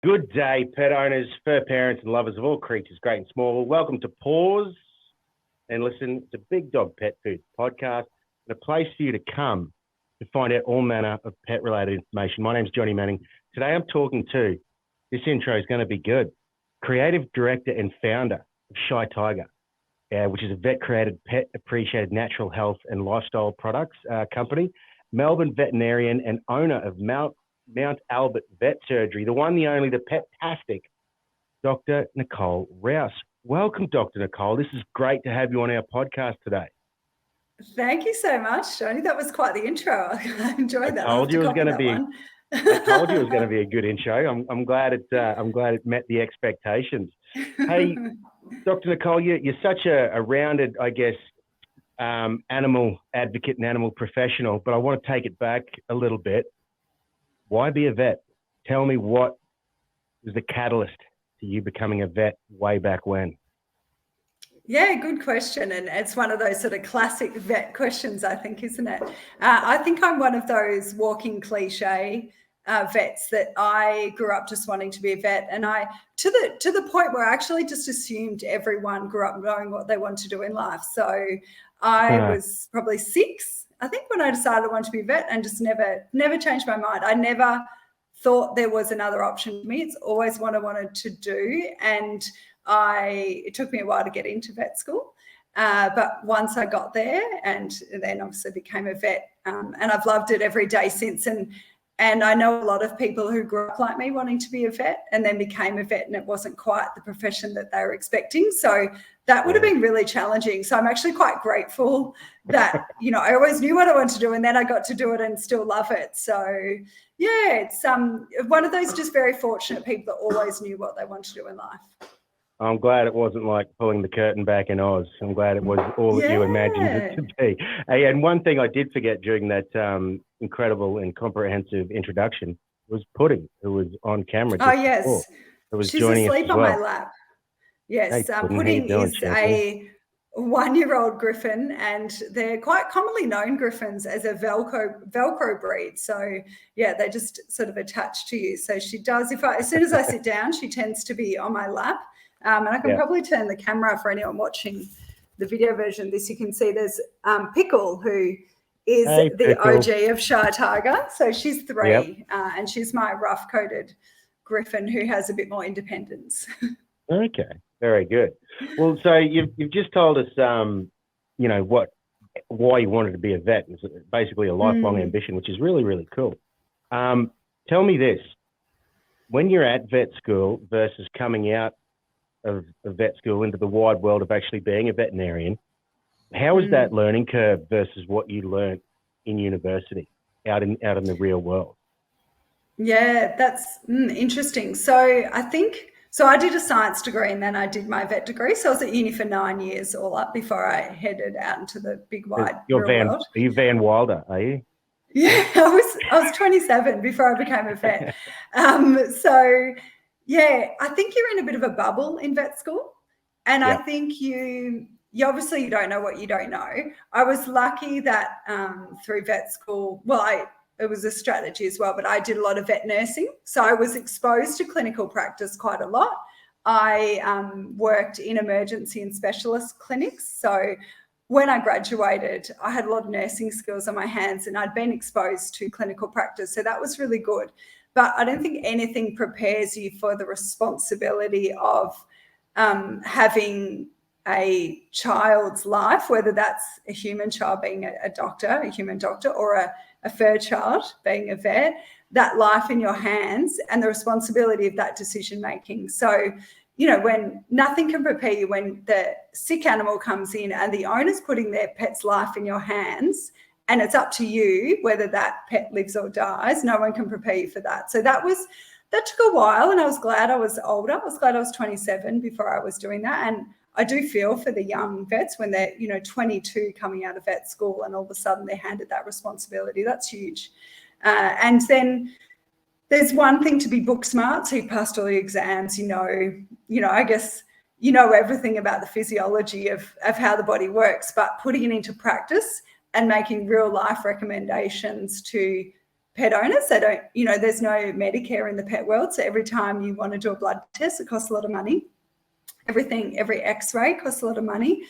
Good day, pet owners, fur parents, and lovers of all creatures, great and small. Welcome to Paws and Listen, to Big Dog Pet Food podcast, and a place for you to come to find out all manner of pet-related information. My name's Johnny Manning. Today I'm talking to, this intro is going to be good, creative director and founder of Shy Tiger, which is a vet-created, pet-appreciated natural health and lifestyle products company, Melbourne veterinarian and owner of Mount Albert Vet Surgery, the one, the only, the pet-tastic, Dr. Nicole Rous. Welcome, Dr. Nicole. This is great to have you on our podcast today. Thank you so much, Johnny. That was quite the intro. I enjoyed that. I told you it was going to be a good intro. I'm glad it met the expectations. Hey, Dr. Nicole, you're such a rounded, I guess, animal advocate and animal professional, but I want to take it back a little bit. Why be a vet? Tell me, what was the catalyst to you becoming a vet way back when? Yeah, good question. And it's one of those sort of classic vet questions, I think, isn't it? I think I'm one of those walking cliche vets that I grew up just wanting to be a vet. And I, to the point where I actually just assumed everyone grew up knowing what they want to do in life. So I was probably 6, I think, when I decided I wanted to be a vet, and just never changed my mind. I never thought there was another option for me. It's always what I wanted to do. And it took me a while to get into vet school. But once I got there, and then obviously became a vet, and I've loved it every day since. And I know a lot of people who grew up like me wanting to be a vet and then became a vet, and it wasn't quite the profession that they were expecting. So that would have been really challenging. So I'm actually quite grateful that, I always knew what I wanted to do, and then I got to do it and still love it. So yeah, it's one of those just very fortunate people that always knew what they wanted to do in life. I'm glad it wasn't like pulling the curtain back in Oz. I'm glad it was all that you imagined it to be. Hey, and one thing I did forget during that incredible and comprehensive introduction was Pudding, who was on camera just before. She's asleep on my lap. Yes, hey, Pudding is a 1-year-old griffin, and they're quite commonly known, griffins, as a Velcro breed. So yeah, they just sort of attach to you. So she does, as soon as I sit down, she tends to be on my lap. And I can probably turn the camera for anyone watching the video version of this. You can see there's Pickle, who is the OG of Shy Tiger. So she's 3, and she's my rough-coated griffin who has a bit more independence. Okay, very good. Well, so you've just told us, why you wanted to be a vet. It's basically a lifelong ambition, which is really, really cool. Tell me this: when you're at vet school versus coming out of vet school into the wide world of actually being a veterinarian, how was that learning curve versus what you learned in university, out in the real world? Yeah, that's interesting. So I think, I did a science degree and then I did my vet degree. So I was at uni for 9 years all up before I headed out into the big wide real world. Are you Van Wilder, are you? Yeah, I was 27 before I became a vet. So yeah, I think you're in a bit of a bubble in vet school. And I think you obviously, you don't know what you don't know. I was lucky that through vet school, it was a strategy as well, but I did a lot of vet nursing. So I was exposed to clinical practice quite a lot. I worked in emergency and specialist clinics. So when I graduated, I had a lot of nursing skills on my hands, and I'd been exposed to clinical practice. So that was really good. But I don't think anything prepares you for the responsibility of having a child's life, whether that's a human child being a human doctor, or a fur child being a vet, that life in your hands and the responsibility of that decision-making. So, when nothing can prepare you, when the sick animal comes in and the owner's putting their pet's life in your hands, and it's up to you whether that pet lives or dies, no one can prepare you for that. So that took a while, and I was glad I was older. I was glad I was 27 before I was doing that. And I do feel for the young vets when they're, 22 coming out of vet school and all of a sudden they're handed that responsibility. That's huge. And then there's one thing to be book smart, so you passed all your exams, I guess everything about the physiology of how the body works, but putting it into practice and making real life recommendations to pet owners. They don't, there's no Medicare in the pet world. So every time you want to do a blood test, it costs a lot of money. Every x-ray costs a lot of money.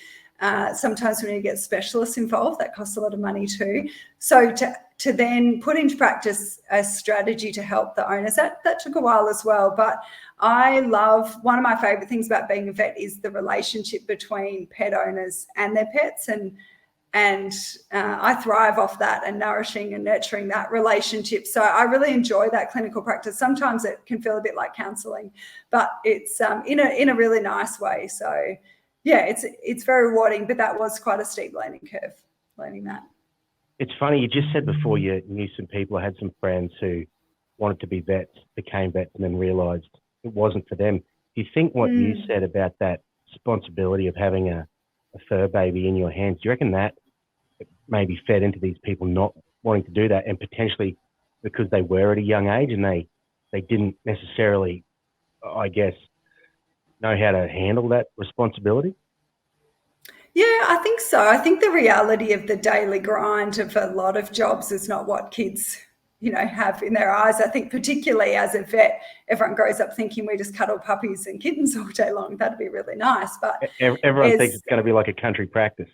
Sometimes when you get specialists involved, that costs a lot of money too. So to then put into practice a strategy to help the owners, that took a while as well. But one of my favorite things about being a vet is the relationship between pet owners and their pets. And I thrive off that and nourishing and nurturing that relationship. So I really enjoy that clinical practice. Sometimes it can feel a bit like counselling, but it's in a really nice way. So yeah, it's very rewarding, but that was quite a steep learning curve, learning that. It's funny, you just said before you knew some people, had some friends who wanted to be vets, became vets, and then realised it wasn't for them. Do you think what you said about that responsibility of having a fur baby in your hands, do you reckon that maybe fed into these people not wanting to do that, and potentially because they were at a young age and they didn't necessarily, I guess, know how to handle that responsibility? Yeah, I think so. I think the reality of the daily grind of a lot of jobs is not what kids, have in their eyes. I think particularly as a vet, everyone grows up thinking we just cuddle puppies and kittens all day long. That'd be really nice. But everyone thinks it's going to be like a country practice.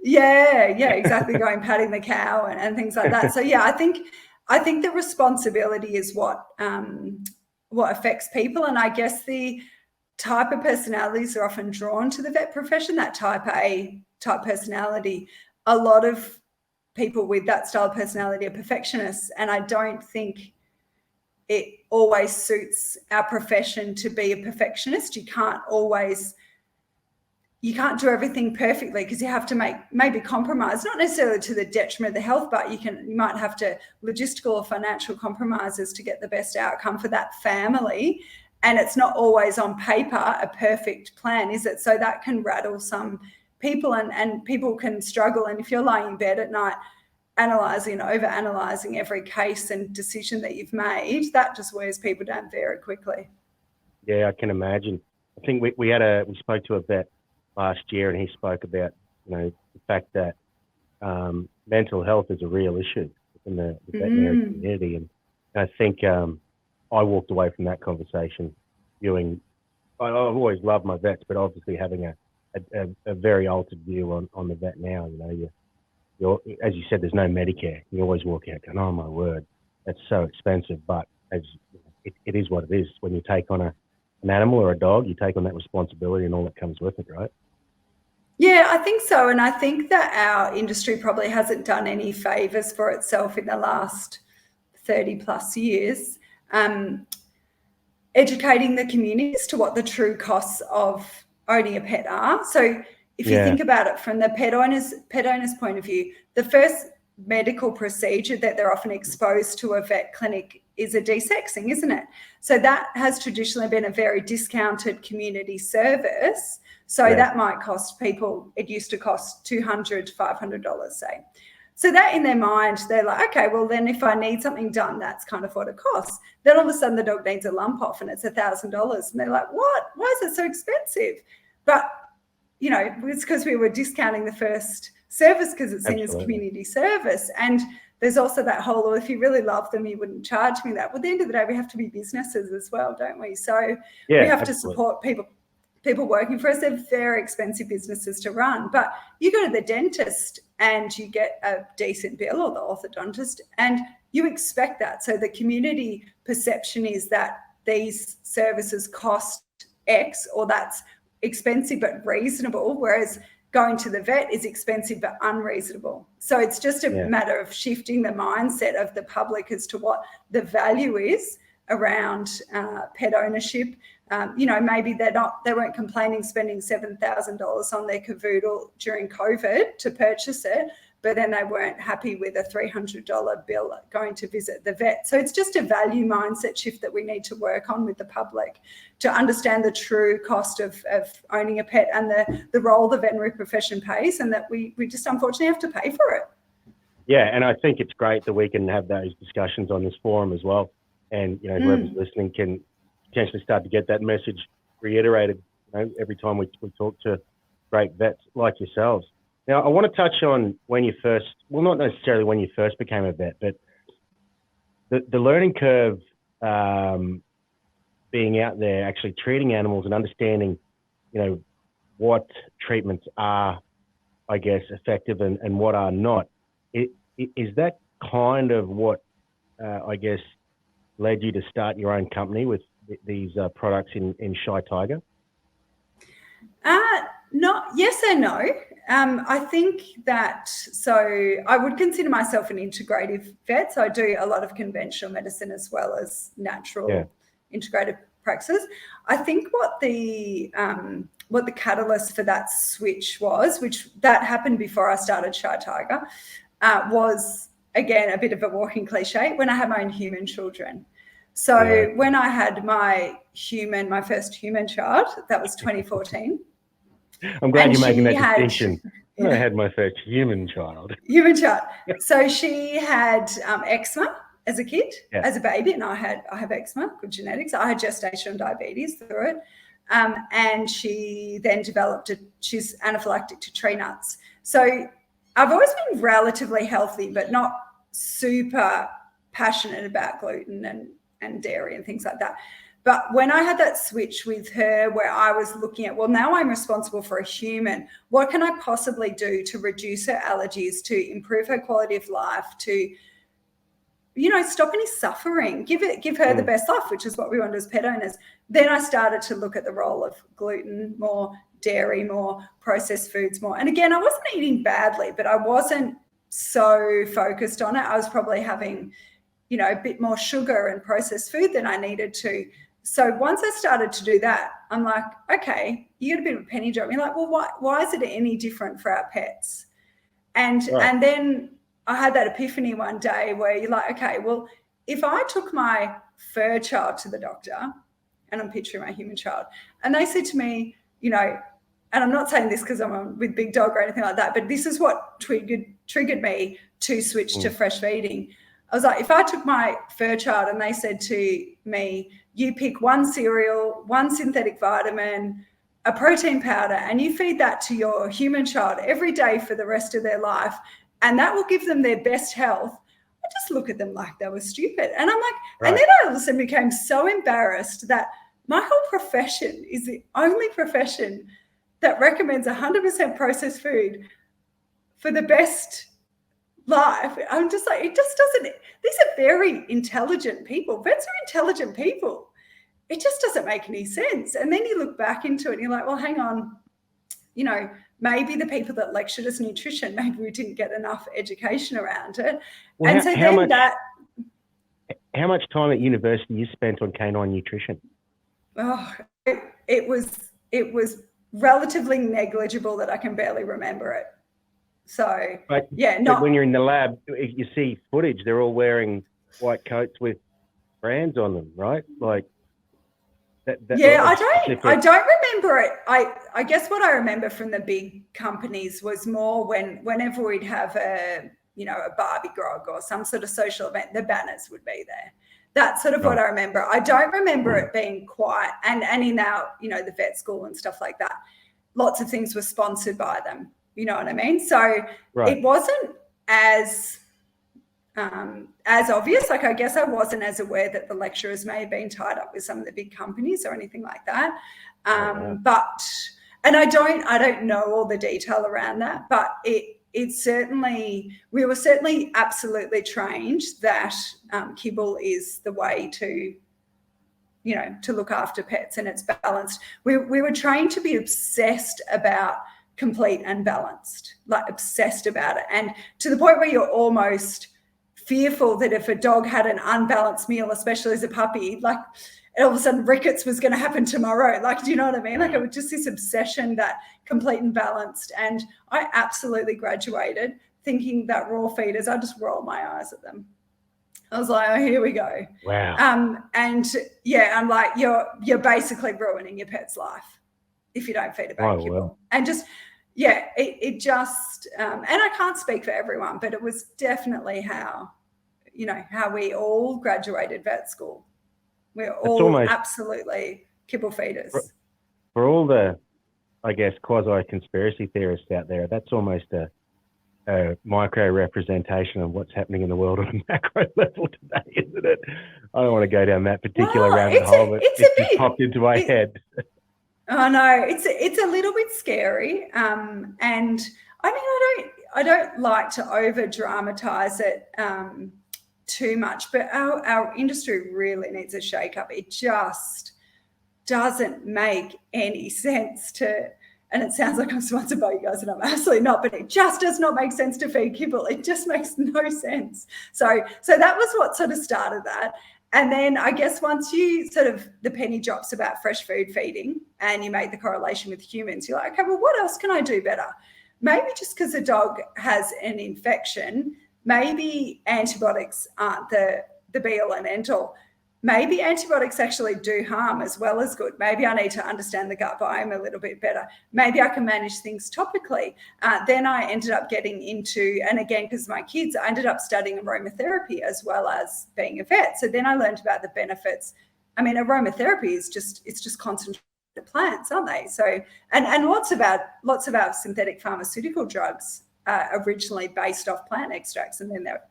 Yeah, exactly. Going patting the cow and things like that. So yeah, I think the responsibility is what affects people, and I guess the type of personalities are often drawn to the vet profession. That type A type personality. A lot of people with that style of personality are perfectionists, and I don't think it always suits our profession to be a perfectionist. You can't do everything perfectly because you have to make maybe compromise, not necessarily to the detriment of the health, but you might have to logistical or financial compromises to get the best outcome for that family. And it's not always on paper a perfect plan, is it? So that can rattle some people, and people can struggle. And if you're lying in bed at night analysing and over-analysing every case and decision that you've made, that just wears people down very quickly. Yeah, I can imagine. I think we spoke to a vet last year, and he spoke about the fact that mental health is a real issue in the veterinary community, and I think I walked away from that conversation viewing. I've always loved my vets, but obviously having a very altered view on the vet now. You're, as you said, there's no Medicare. You always walk out going, "Oh my word, that's so expensive." But as it is what it is. When you take on an animal or a dog, you take on that responsibility and all that comes with it, right? Yeah, I think so. And I think that our industry probably hasn't done any favours for itself in the last 30 plus years, educating the community as to what the true costs of owning a pet are. So if you think about it from the pet owner's point of view, the first medical procedure that they're often exposed to a vet clinic is a desexing, isn't it? So that has traditionally been a very discounted community service. So that might cost people, it used to cost $200 to $500, say. So that in their mind, they're like, okay, well then if I need something done, that's kind of what it costs. Then all of a sudden the dog needs a lump off and it's $1,000. And they're like, what? Why is it so expensive? But, it's because we were discounting the first service because it's seen as community service. And there's also that whole, well, if you really love them, you wouldn't charge me that. Well, at the end of the day, we have to be businesses as well, don't we? So we have to support people working for us. They're very expensive businesses to run. But you go to the dentist and you get a decent bill, or the orthodontist, and you expect that. So the community perception is that these services cost X, or that's expensive but reasonable, whereas going to the vet is expensive but unreasonable. So it's just a matter of shifting the mindset of the public as to what the value is around pet ownership. Maybe they weren't complaining spending $7,000 on their cavoodle during COVID to purchase it, but then they weren't happy with a $300 bill going to visit the vet. So it's just a value mindset shift that we need to work on with the public to understand the true cost of owning a pet and the role the veterinary profession plays, and that we just unfortunately have to pay for it. Yeah, and I think it's great that we can have those discussions on this forum as well. And, whoever's listening can potentially start to get that message reiterated every time we talk to great vets like yourselves. Now, I want to touch on when you first, well, not necessarily when you first became a vet, but the learning curve, being out there, actually treating animals and understanding, what treatments are, I guess, effective and what are not. Is that kind of what, I guess, led you to start your own company with these products in Shy Tiger? Yes and no. I think that, so I would consider myself an integrative vet. So I do a lot of conventional medicine as well as natural integrative practices. I think what the catalyst for that switch was, which that happened before I started Shy Tiger, was, again, a bit of a walking cliche, when I had my own human children. So when I had my first human child, that was 2014. I'm glad you're making that distinction. I had my first human child. So she had eczema as a kid, as a baby, and I have eczema, good genetics. I had gestational diabetes through it. And she then developed she's anaphylactic to tree nuts. So I've always been relatively healthy, but not super passionate about gluten and dairy and things like that. But when I had that switch with her, where I was looking at, well, now I'm responsible for a human, what can I possibly do to reduce her allergies, to improve her quality of life, to, stop any suffering, give her the best life, which is what we want as pet owners. Then I started to look at the role of gluten, more dairy, more processed foods, more. And again, I wasn't eating badly, but I wasn't so focused on it. I was probably having, a bit more sugar and processed food than I needed to. So once I started to do that, I'm like, okay, you get a bit of a penny drop. You're like, well, why is it any different for our pets? And then I had that epiphany one day where you're like, okay, well, if I took my fur child to the doctor, and I'm picturing my human child, and they said to me, and I'm not saying this because I'm with Big Dog or anything like that, but this is what triggered me to switch to fresh feeding. I was like, if I took my fur child and they said to me, you pick one cereal, one synthetic vitamin, a protein powder, and you feed that to your human child every day for the rest of their life, and that will give them their best health, I just look at them like they were stupid. And I'm like, and then I all of a sudden became so embarrassed that my whole profession is the only profession that recommends 100% processed food for the best life. I'm just like, it just doesn't, these are very intelligent people. Vets are intelligent people. It just doesn't make any sense. And then you look back into it and you're like, well, hang on, maybe the people that lectured us nutrition, maybe we didn't get enough education around it. Well, and how much time at university you spent on canine nutrition? Oh, it was relatively negligible that I can barely remember it. So, but when you're in the lab, you see footage, they're all wearing white coats with brands on them, right? Like I don't remember it. I guess what I remember from the big companies was more whenever we'd have a Barbie grog or some sort of social event, the banners would be there. That's sort of what I remember. I don't remember it being quite, and in our, the vet school and stuff like that, lots of things were sponsored by them. You know what I mean? So it wasn't as obvious. Like, I guess I wasn't as aware that the lecturers may have been tied up with some of the big companies or anything like that. But, and I don't know all the detail around that, but we were certainly absolutely trained that kibble is the way to look after pets, and it's balanced. We were trained to be obsessed about complete and balanced, like obsessed about it. And to the point where you're almost fearful that if a dog had an unbalanced meal, especially as a puppy, like all of a sudden rickets was going to happen tomorrow. Like, do you know what I mean? Like, it was just this obsession that complete and balanced. And I absolutely graduated thinking that raw feeders, I just roll my eyes at them. I was like, oh, here we go. Wow. And yeah, I'm like, you're basically ruining your pet's life if you don't feed a baby kibble. Well. And just, it just, and I can't speak for everyone, but it was definitely how we all graduated vet school. We're all absolutely kibble feeders. For all the, I guess, quasi-conspiracy theorists out there, that's almost a a micro representation of what's happening in the world on a macro level today, isn't it? I don't want to go down that particular rabbit hole, but it just popped into my head. Oh no, it's a little bit scary, and I mean, I don't like to over dramatize it too much, but our industry really needs a shake up. It just doesn't make any sense to, and it sounds like I'm sponsored by you guys, and I'm absolutely not, but it just does not make sense to feed kibble. It just makes no sense. So that was what sort of started that. And then I guess once you sort of, the penny drops about fresh food feeding and you make the correlation with humans, you're like, okay, well, what else can I do better? Maybe just because a dog has an infection, maybe antibiotics aren't the be all and end all. Maybe antibiotics actually do harm as well as good. Maybe I need to understand the gut biome a little bit better. Maybe I can manage things topically. Then I ended up getting into, and again, because my kids, I ended up studying aromatherapy as well as being a vet. So then I learned about the benefits. I mean, aromatherapy is just concentrated plants, aren't they? So, and lots of our synthetic pharmaceutical drugs are originally based off plant extracts, and then they're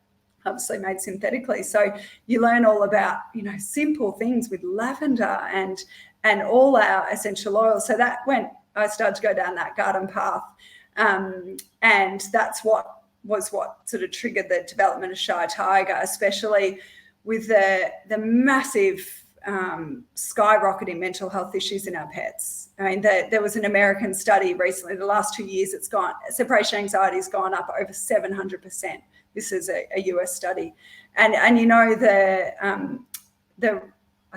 obviously made synthetically. So you learn all about, simple things with lavender and all our essential oils. So I started to go down that garden path. And that's what sort of triggered the development of Shy Tiger, especially with the massive skyrocketing mental health issues in our pets. I mean, there was an American study recently, the last 2 years, separation anxiety has gone up over 700%. This is a US study. And I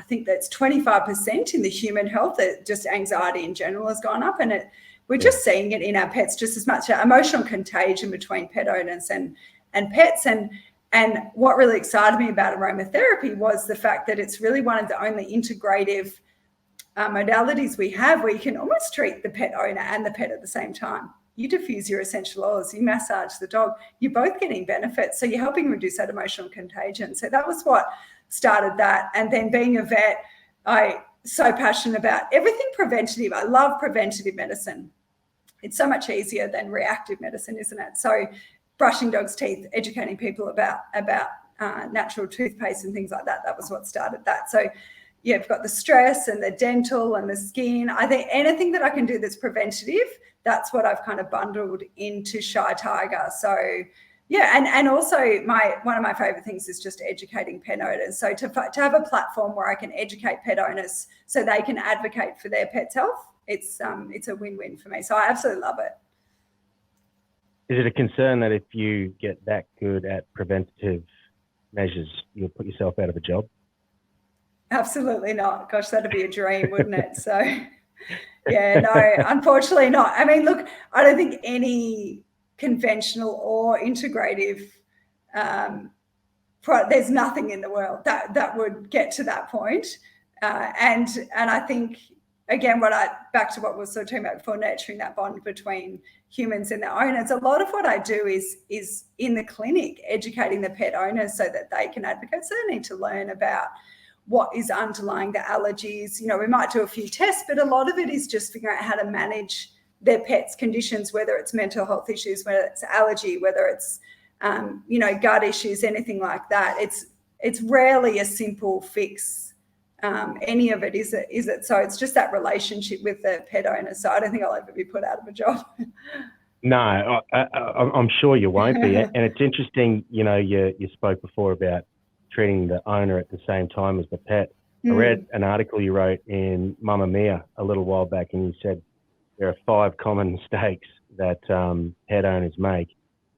think that's 25% in the human health, that just anxiety in general has gone up. And we're just seeing it in our pets just as much, emotional contagion between pet owners and pets. And what really excited me about aromatherapy was the fact that it's really one of the only integrative modalities we have where you can almost treat the pet owner and the pet at the same time. You diffuse your essential oils, you massage the dog, you're both getting benefits. So you're helping reduce that emotional contagion. So that was what started that. And then being a vet, I'm so passionate about everything preventative. I love preventative medicine. It's so much easier than reactive medicine, isn't it? So brushing dogs' teeth, educating people about natural toothpaste and things like that. That was what started that. So you've got the stress and the dental and the skin. I think anything that I can do that's preventative, that's what I've kind of bundled into Shy Tiger. So yeah, and also one of my favorite things is just educating pet owners. So to have a platform where I can educate pet owners so they can advocate for their pet's health, it's a win-win for me. So I absolutely love it. Is it a concern that if you get that good at preventative measures, you'll put yourself out of a job? Absolutely not. Gosh, that'd be a dream, wouldn't it? So yeah, no, unfortunately not. I mean, look, I don't think any conventional or integrative, there's nothing in the world that would get to that point. And I think, again, back to what we were sort of talking about before, nurturing that bond between humans and their owners. A lot of what I do is in the clinic, educating the pet owners so that they can advocate. So they need to learn about what is underlying the allergies. We might do a few tests, but a lot of it is just figuring out how to manage their pet's conditions, whether it's mental health issues, whether it's allergy, whether it's, gut issues, anything like that. It's rarely a simple fix. Any of it, is it? So it's just that relationship with the pet owner. So I don't think I'll ever be put out of a job. No, I'm sure you won't be. And it's interesting, you spoke before about treating the owner at the same time as the pet. I read an article you wrote in Mamma Mia a little while back, and you said there are 5 common mistakes that pet owners make,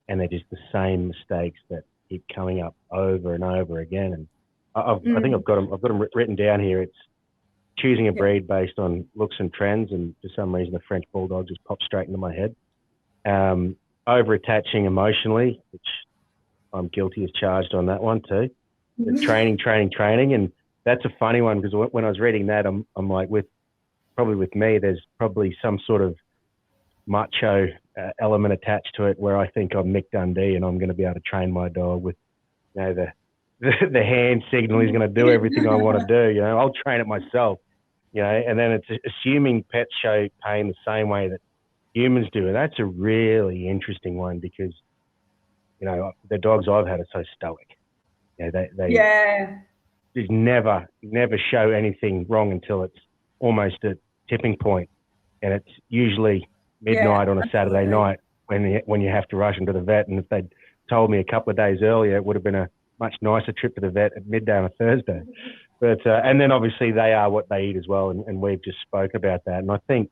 and they're just the same mistakes that keep coming up over and over again. And I think I've got them written down here. It's choosing a breed based on looks and trends, and for some reason the French Bulldog just popped straight into my head. Over-attaching emotionally, which I'm guilty as charged on that one too. Training, and that's a funny one because when I was reading that, I'm like, with me, there's probably some sort of macho element attached to it where I think I'm Mick Dundee and I'm going to be able to train my dog with, the hand signal. He's going to do everything I want to do. I'll train it myself. And then it's assuming pets show pain the same way that humans do, and that's a really interesting one because the dogs I've had are so stoic. They just never show anything wrong until it's almost a tipping point, and it's usually midnight on a Saturday night when you have to rush them to the vet. And if they'd told me a couple of days earlier, it would have been a much nicer trip to the vet at midday on a Thursday. But and then obviously they are what they eat as well, and we've just spoke about that. And I think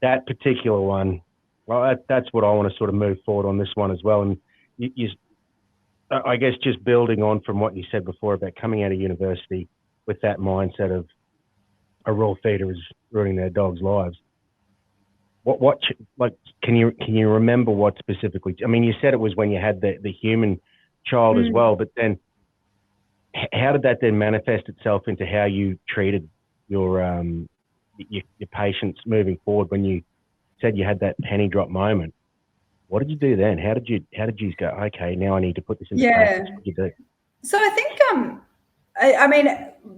that particular one, well, that's what I want to sort of move forward on this one as well. And I guess just building on from what you said before about coming out of university with that mindset of a raw feeder is ruining their dogs' lives. Can you remember what specifically? I mean, you said it was when you had the human child as well, but then how did that then manifest itself into how you treated your patients moving forward? When you said you had that penny drop moment, what did you do then? How did you go, okay, now I need to put this into practice? What did you do? So I think I mean,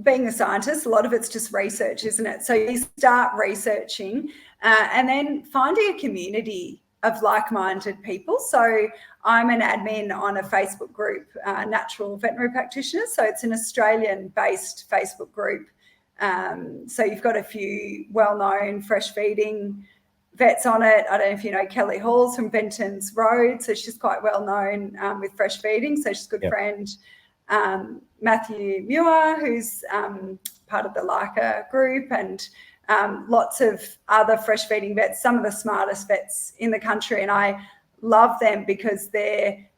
being a scientist, a lot of it's just research, isn't it? So you start researching and then finding a community of like-minded people. So I'm an admin on a Facebook group, Natural Veterinary Practitioners. So it's an Australian-based Facebook group. So you've got a few well-known fresh feeding vets on it. I don't know if you know Kelly Halls from Benton's Road. So she's quite well-known with fresh feeding. So she's a good friend. Matthew Muir, who's part of the Leica group, and lots of other fresh feeding vets, some of the smartest vets in the country. And I love them because they're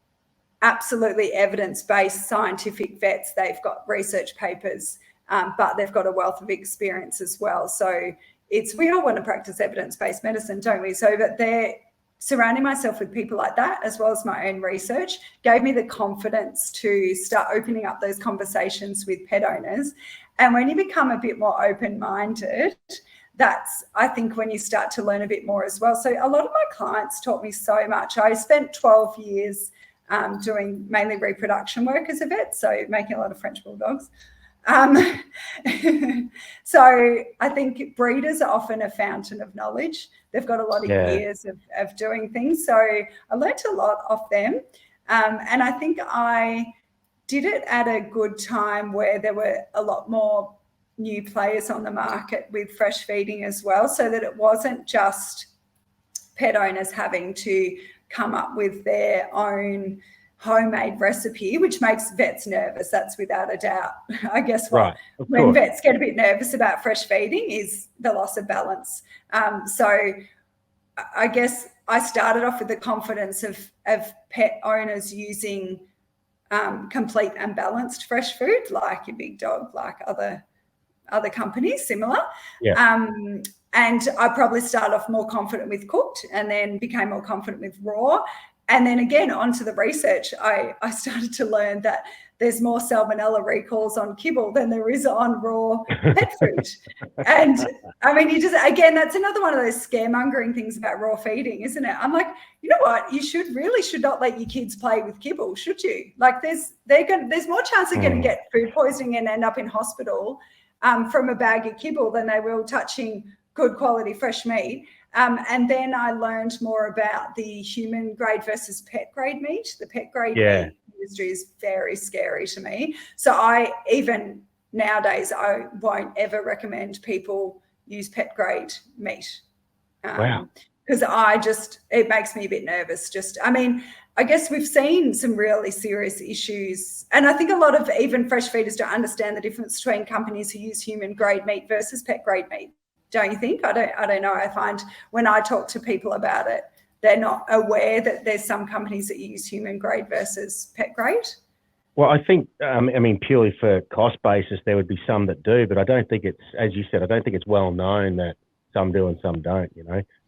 absolutely evidence-based scientific vets. They've got research papers, but they've got a wealth of experience as well. So we all want to practice evidence-based medicine, don't we? So but surrounding myself with people like that, as well as my own research, gave me the confidence to start opening up those conversations with pet owners. And when you become a bit more open-minded, that's, I think, when you start to learn a bit more as well. So a lot of my clients taught me so much. I spent 12 years doing mainly reproduction work as a vet, so making a lot of French bulldogs. So I think breeders are often a fountain of knowledge. They've got a lot of years of doing things. So I learnt a lot off them. And I think I did it at a good time where there were a lot more new players on the market with fresh feeding as well, so that it wasn't just pet owners having to come up with their own homemade recipe, which makes vets nervous. That's without a doubt. I guess when vets get a bit nervous about fresh feeding is the loss of balance. So I guess I started off with the confidence of pet owners using complete and balanced fresh food, like your Big Dog, like other companies similar. And I probably started off more confident with cooked and then became more confident with raw. And then again, onto the research, I started to learn that there's more salmonella recalls on kibble than there is on raw pet food. And I mean, that's another one of those scaremongering things about raw feeding, isn't it? I'm like, you know what? You should not let your kids play with kibble, should you? Like there's more chance they're going to get food poisoning and end up in hospital from a bag of kibble than they will touching good quality fresh meat. And then I learned more about the human grade versus pet grade meat. The pet grade meat industry is very scary to me. So even nowadays, I won't ever recommend people use pet grade meat. Because it makes me a bit nervous. I guess we've seen some really serious issues. And I think a lot of even fresh feeders don't understand the difference between companies who use human grade meat versus pet grade meat. Don't you think? I don't know. I find when I talk to people about it, they're not aware that there's some companies that use human grade versus pet grade. Well, I think, purely for cost basis, there would be some that do, but I don't think it's, as you said, I don't think it's well known that some do and some don't,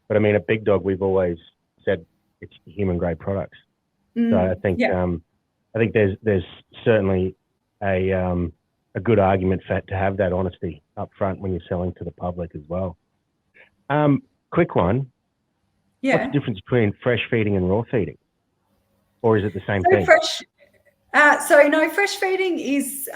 But at Big Dog, we've always said it's human grade products. So I think, there's certainly a good argument to have that honesty up front when you're selling to the public as well. Quick one. What's the difference between fresh feeding and raw feeding? Or is it the same thing? Fresh feeding is,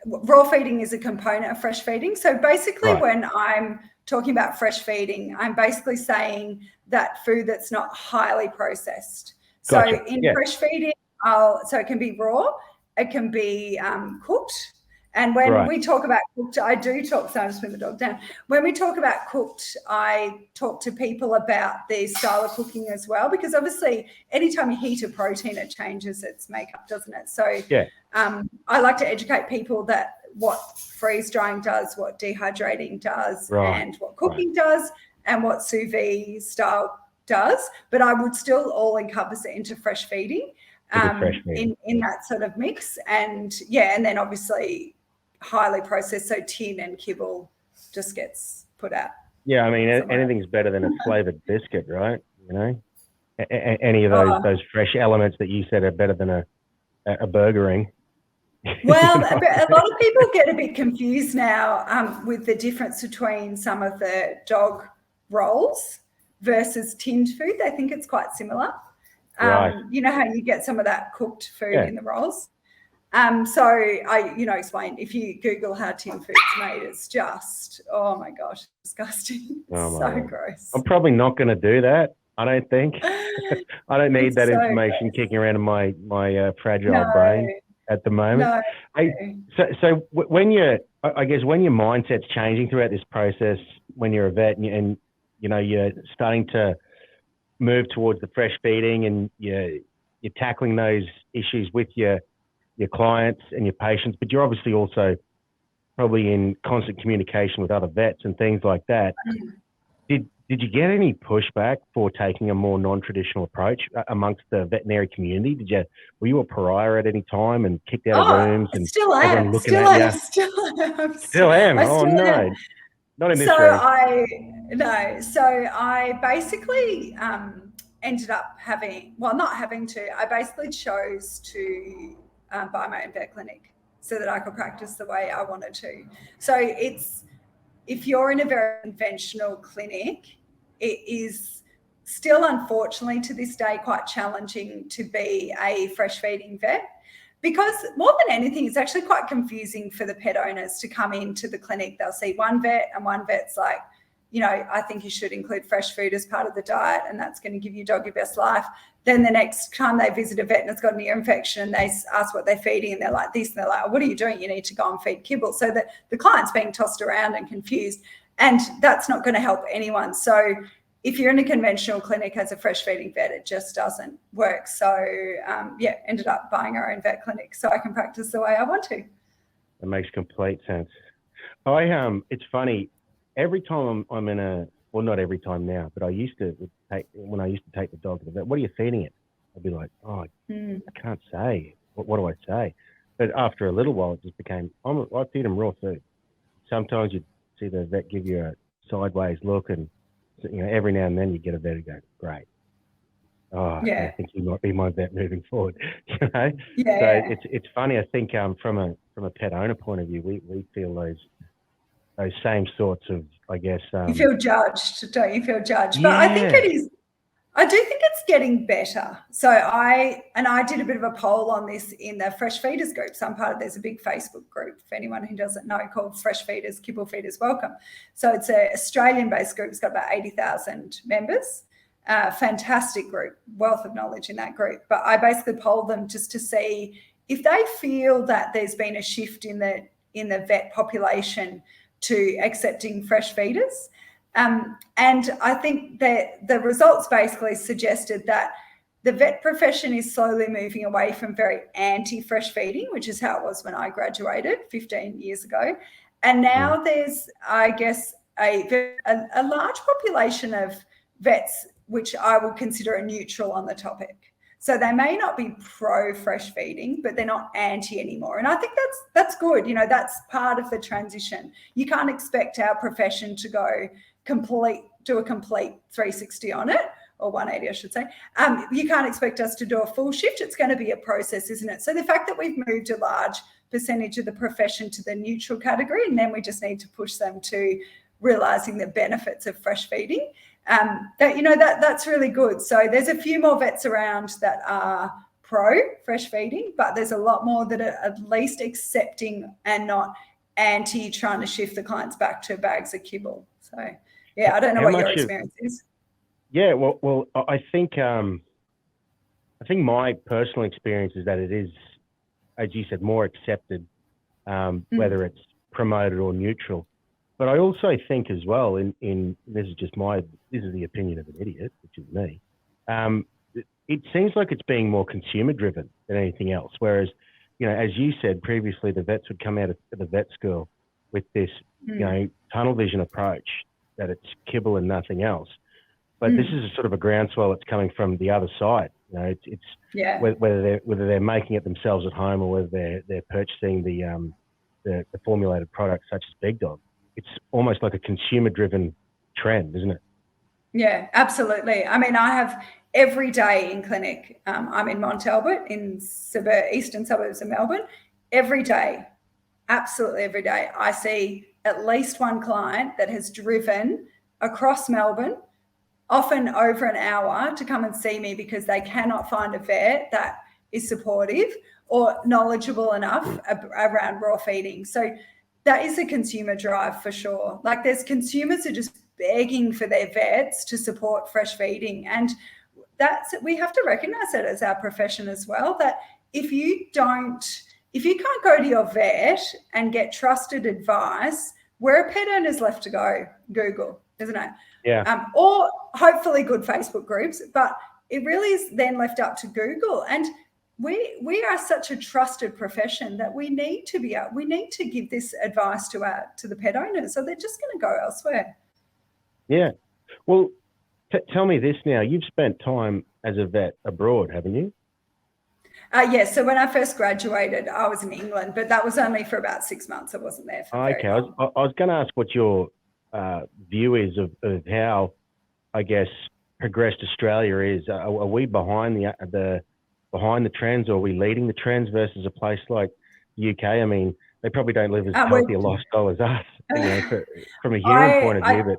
raw feeding is a component of fresh feeding. So basically when I'm talking about fresh feeding, I'm basically saying that food that's not highly processed. So Gotcha. in fresh feeding, so it can be raw, it can be cooked. And when we talk about cooked, I do talk, so I'm just putting the dog down. When we talk about cooked, I talk to people about the style of cooking as well, because obviously anytime you heat a protein, it changes its makeup, doesn't it? So I like to educate people that what freeze drying does, what dehydrating does, and what cooking does, and what sous vide style does. But I would still all encompass it into fresh feeding. In that sort of mix, and then obviously highly processed, so tin and kibble just gets put out. Yeah, I mean, anything's better than a flavored biscuit, right? You know, any of those fresh elements that you said are better than a burgering. Well, a lot of people get a bit confused now with the difference between some of the dog rolls versus tinned food. They think it's quite similar. You know how you get some of that cooked food in the rolls? So I, explain, if you Google how tin food's made, it's just, oh my gosh, disgusting. It's so gross. I'm probably not going to do that. I don't think. I don't need that information kicking around in my fragile brain at the moment. So when you're mindset's changing throughout this process, when you're a vet and you're starting to move towards the fresh feeding and you're tackling those issues with your clients and your patients, but you're obviously also probably in constant communication with other vets and things like that. Did you get any pushback for taking a more non-traditional approach amongst the veterinary community? Were you a pariah at any time and kicked out of rooms and everyone looking at you? Still am. No, not in this room. So I basically ended up I basically chose to buy my own vet clinic so that I could practice the way I wanted to. So if you're in a very conventional clinic, it is still, unfortunately, to this day, quite challenging to be a fresh feeding vet, because more than anything, it's actually quite confusing for the pet owners to come into the clinic. They'll see one vet and one vet's like, I think you should include fresh food as part of the diet, and that's going to give your dog your best life. Then the next time they visit a vet and it's got an ear infection and they ask what they're feeding and they're like this, and they're like, oh, what are you doing? You need to go and feed kibble. So that the client's being tossed around and confused, and that's not going to help anyone. So if you're in a conventional clinic as a fresh feeding vet, it just doesn't work. So ended up buying our own vet clinic so I can practice the way I want to. That makes complete sense. It's funny. Every time I'm in not every time now, but when I used to take the dog to the vet, what are you feeding it? I'd be like, I can't say. What do I say? But after a little while, it just became, I feed them raw food. Sometimes you'd see the vet give you a sideways look, and every now and then you get a vet who goes, great. I think you might be my vet moving forward. So it's funny. I think from a pet owner point of view, we feel those same sorts of, I guess. You feel judged, don't you? Feel judged. But I think it is. I do think it's getting better. So I did a bit of a poll on this in the Fresh Feeders group. There's a big Facebook group, for anyone who doesn't know, called Fresh Feeders, Kibble Feeders Welcome. So it's an Australian-based group. It's got about 80,000 members. Fantastic group, wealth of knowledge in that group. But I basically polled them just to see if they feel that there's been a shift in the vet population to accepting fresh feeders. And I think that the results basically suggested that the vet profession is slowly moving away from very anti-fresh feeding, which is how it was when I graduated 15 years ago. And now there's, I guess, a large population of vets which I would consider a neutral on the topic. So they may not be pro fresh feeding, but they're not anti anymore. And I think that's good. That's part of the transition. You can't expect our profession to do a complete 360 on it, or 180, I should say. You can't expect us to do a full shift. It's going to be a process, isn't it? So the fact that we've moved a large percentage of the profession to the neutral category, and then we just need to push them to realizing the benefits of fresh feeding. That's really good. So there's a few more vets around that are pro fresh feeding, but there's a lot more that are at least accepting and not anti, trying to shift the clients back to bags of kibble. So I don't know what your experience is. Yeah, well, I think I think my personal experience is that it is, as you said, more accepted, whether it's promoted or neutral. But I also think as well, in this is the opinion of an idiot, which is me. It seems like it's being more consumer driven than anything else. Whereas, as you said previously, the vets would come out of the vet school with this, tunnel vision approach that it's kibble and nothing else. But this is a sort of a groundswell that's coming from the other side. It's whether they're making it themselves at home or whether they're purchasing the formulated products such as Big Dog. It's almost like a consumer-driven trend, isn't it? Yeah, absolutely. I mean, I have every day in clinic. I'm in Mont Albert in eastern suburbs of Melbourne. Every day, absolutely every day, I see at least one client that has driven across Melbourne, often over an hour, to come and see me because they cannot find a vet that is supportive or knowledgeable enough around raw feeding. So that is a consumer drive for sure. Like, there's consumers who are just begging for their vets to support fresh feeding. And we have to recognize it as our profession as well, that if you can't go to your vet and get trusted advice, where a pet owner's left to go? Google, isn't it? Yeah. Or hopefully good Facebook groups, but it really is then left up to Google. And we are such a trusted profession that we need to give this advice to the pet owners, so they're just going to go elsewhere. Yeah. Well, tell me this now. You've spent time as a vet abroad, haven't you? Yes. So when I first graduated, I was in England, but that was only for about 6 months. I wasn't there for very long. I was going to ask what your view is of how, I guess, progressed Australia is. Are we behind the trends, or are we leading the trends versus a place like the UK? I mean, they probably don't live as healthy a lifestyle as us, from a human point of view. But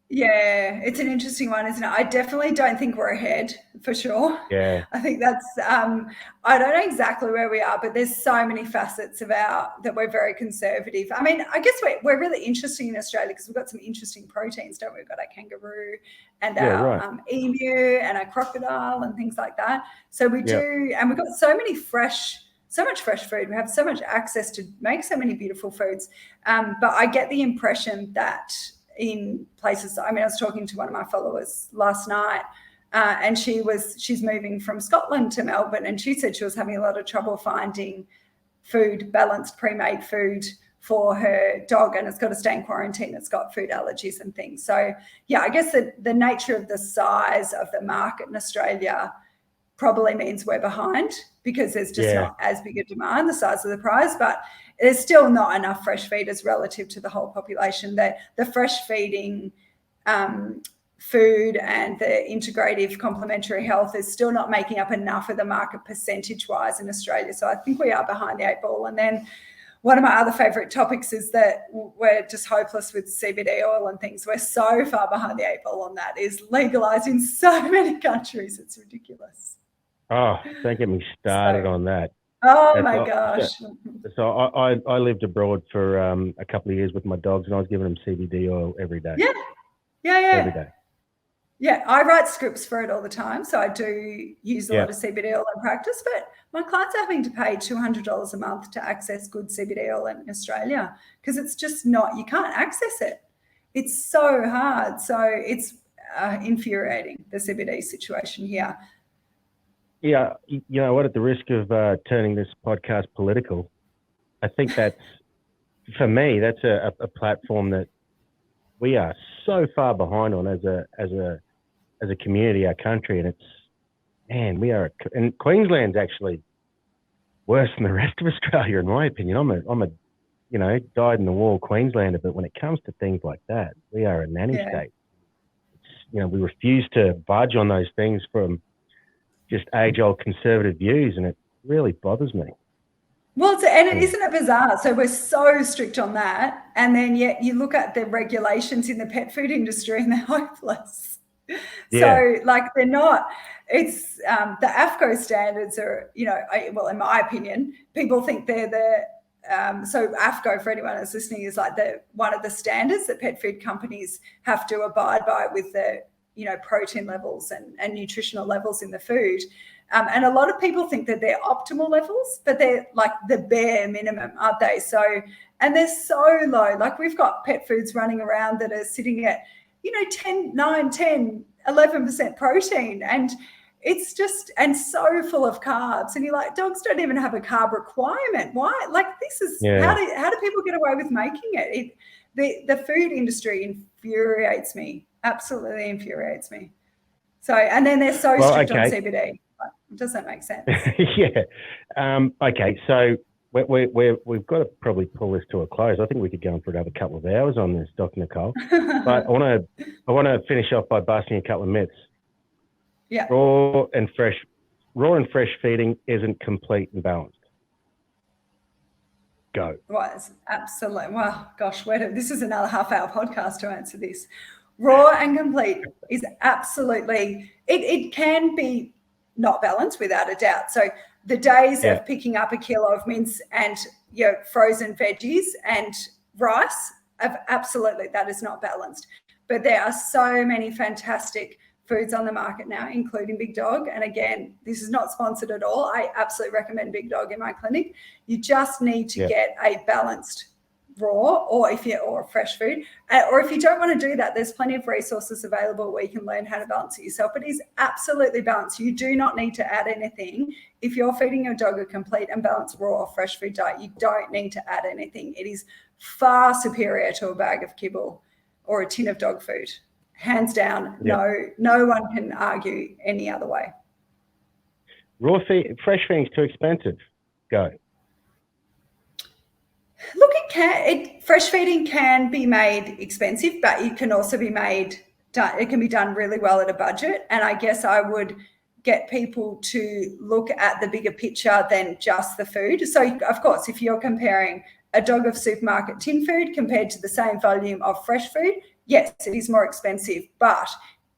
yeah, it's an interesting one, isn't it? I definitely don't think we're ahead, for sure. Yeah. I think that's, I don't know exactly where we are, but there's so many facets that we're very conservative. I mean, I guess we're really interesting in Australia because we've got some interesting proteins, don't we? We've got our kangaroo and our emu and our crocodile and things like that. So we do, and we've got so much fresh food. We have so much access to make so many beautiful foods. But I get the impression that in places, I was talking to one of my followers last night, and she's moving from Scotland to Melbourne, and she said she was having a lot of trouble finding balanced pre-made food for her dog, and it's got to stay in quarantine. It's got food allergies and things. So yeah, I guess the nature of the size of the market in Australia probably means we're behind because there's just not as big a demand, the size of the prize, but there's still not enough fresh feeders relative to the whole population. The fresh feeding food and the integrative complementary health is still not making up enough of the market percentage-wise in Australia. So I think we are behind the eight ball. And then one of my other favourite topics is that we're just hopeless with CBD oil and things. We're so far behind the eight ball on that. It's legalised in so many countries. It's ridiculous. Oh, don't get me started on that. Oh, my gosh. So I lived abroad for a couple of years with my dogs, and I was giving them CBD oil every day. Yeah. Every day. Yeah, I write scripts for it all the time, so I do use a lot of CBD oil in practice, but my clients are having to pay $200 a month to access good CBD oil in Australia because it's just not, you can't access it. It's so hard. So it's infuriating, the CBD situation here. Yeah, you know what, at the risk of turning this podcast political, I think that's, for me, that's a platform that we are so far behind on as a community, our country, and and Queensland's actually worse than the rest of Australia, in my opinion. I'm a dyed in the wool Queenslander, but when it comes to things like that, we are a nanny state. We refuse to budge on those things from just age-old conservative views, and it really bothers me. Well, isn't it bizarre? So we're so strict on that, and then yet you look at the regulations in the pet food industry and they're hopeless. So they're not. It's the AFCO standards are, well, in my opinion, people think they're the. So AFCO, for anyone that's listening, is like one of the standards that pet food companies have to abide by with the protein levels and nutritional levels in the food. And a lot of people think that they're optimal levels, but they're like the bare minimum, aren't they? So, and they're so low. Like we've got pet foods running around that are sitting at, 11% protein. And it's just, and so full of carbs. And you're like, dogs don't even have a carb requirement. Why? Like this is, how do people get away with making it? The food industry infuriates me, absolutely infuriates me. So, and then they're so strict on CBD. Does that make sense? Okay, so we've got to probably pull this to a close. I think we could go on for another couple of hours on this, Dr. Nicole. But I want to finish off by busting a couple of myths. Yeah. Raw and fresh feeding isn't complete and balanced. Go. Was absolutely. Well, gosh, this is another half-hour podcast to answer this. Raw and complete is absolutely. It can be not balanced without a doubt. So the days of picking up a kilo of mince and frozen veggies and rice, absolutely that is not balanced. But there are so many fantastic foods on the market now, including Big Dog. And again, this is not sponsored at all. I absolutely recommend Big Dog in my clinic. You just need to get a balanced raw or fresh food. Or if you don't want to do that, there's plenty of resources available where you can learn how to balance it yourself. But it is absolutely balanced. You do not need to add anything. If you're feeding your dog a complete and balanced raw or fresh food diet, you don't need to add anything. It is far superior to a bag of kibble or a tin of dog food. Hands down, no one can argue any other way. Fresh feeding's too expensive. Go. Look, fresh feeding can be made expensive, but it can also be it can be done really well at a budget. And I guess I would get people to look at the bigger picture than just the food. So, of course, if you're comparing a dog of supermarket tin food compared to the same volume of fresh food, yes, it is more expensive, but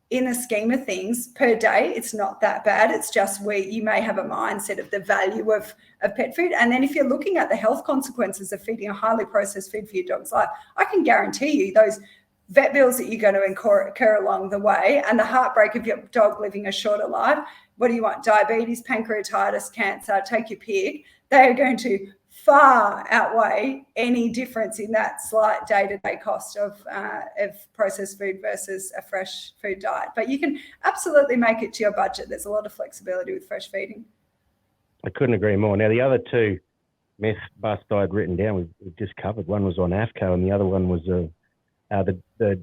in the scheme of things per day, it's not that bad. It's just where you may have a mindset of the value of pet food. And then if you're looking at the health consequences of feeding a highly processed food for your dog's life, I can guarantee you those vet bills that you're going to incur along the way and the heartbreak of your dog living a shorter life. What do you want? Diabetes, pancreatitis, cancer, take your pick. They are going to far outweigh any difference in that slight day-to-day cost of processed food versus a fresh food diet. But you can absolutely make it to your budget. There's a lot of flexibility with fresh feeding. I couldn't agree more. Now, the other two myth busts I'd written down, we've just covered. One was on AFCO and the other one was the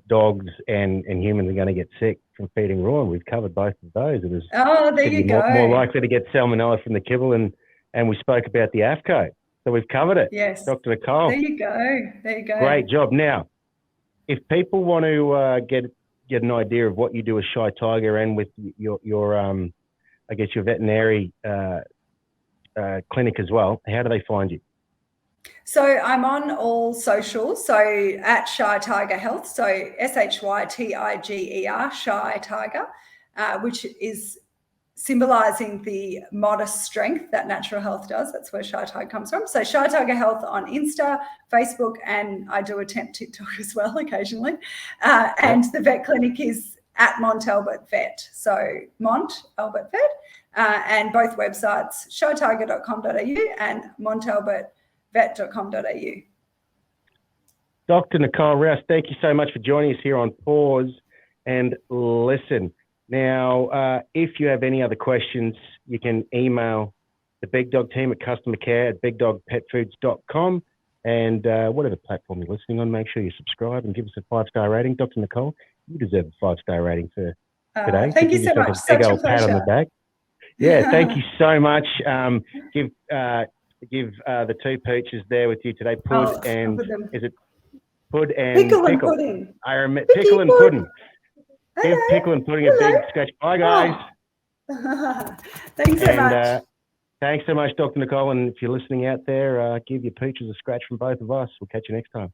dogs and humans are going to get sick from feeding raw. And we've covered both of those. It was there you go. More likely to get salmonella from the kibble and we spoke about the AFCO. So we've covered it. Yes. Dr. Nicole. There you go. Great job. Now, if people want to get an idea of what you do with Shy Tiger and with your veterinary clinic as well, how do they find you? So I'm on all socials. So at Shy Tiger Health. So SHYTIGER, Shy Tiger, which is symbolizing the modest strength that natural health does. That's where Shy Tiger comes from. So Shy Tiger Health on Insta, Facebook, and I do attempt TikTok as well occasionally. And the vet clinic is at Mont Albert Vet. So Mont Albert Vet, and both websites, shytiger.com.au and montalbertvet.com.au. Dr. Nicole Rous, thank you so much for joining us here on Paws and Listen. Now, if you have any other questions, you can email the Big Dog team at customercare@bigdogpetfoods.com. And whatever platform you're listening on, make sure you subscribe and give us a 5-star rating. Dr. Nicole, you deserve a 5-star rating for today. Thank you so much. Big old pat on the back. Yeah, thank you so much. Give the two pooches there with you today, Pud and is it Pud and Pickle and Pudding? I remember Pickle and Pudding. Give Pickle and Pudding a big scratch. Bye, guys. Thanks so much. Thanks so much, Dr. Nicole. And if you're listening out there, give your pooches a scratch from both of us. We'll catch you next time.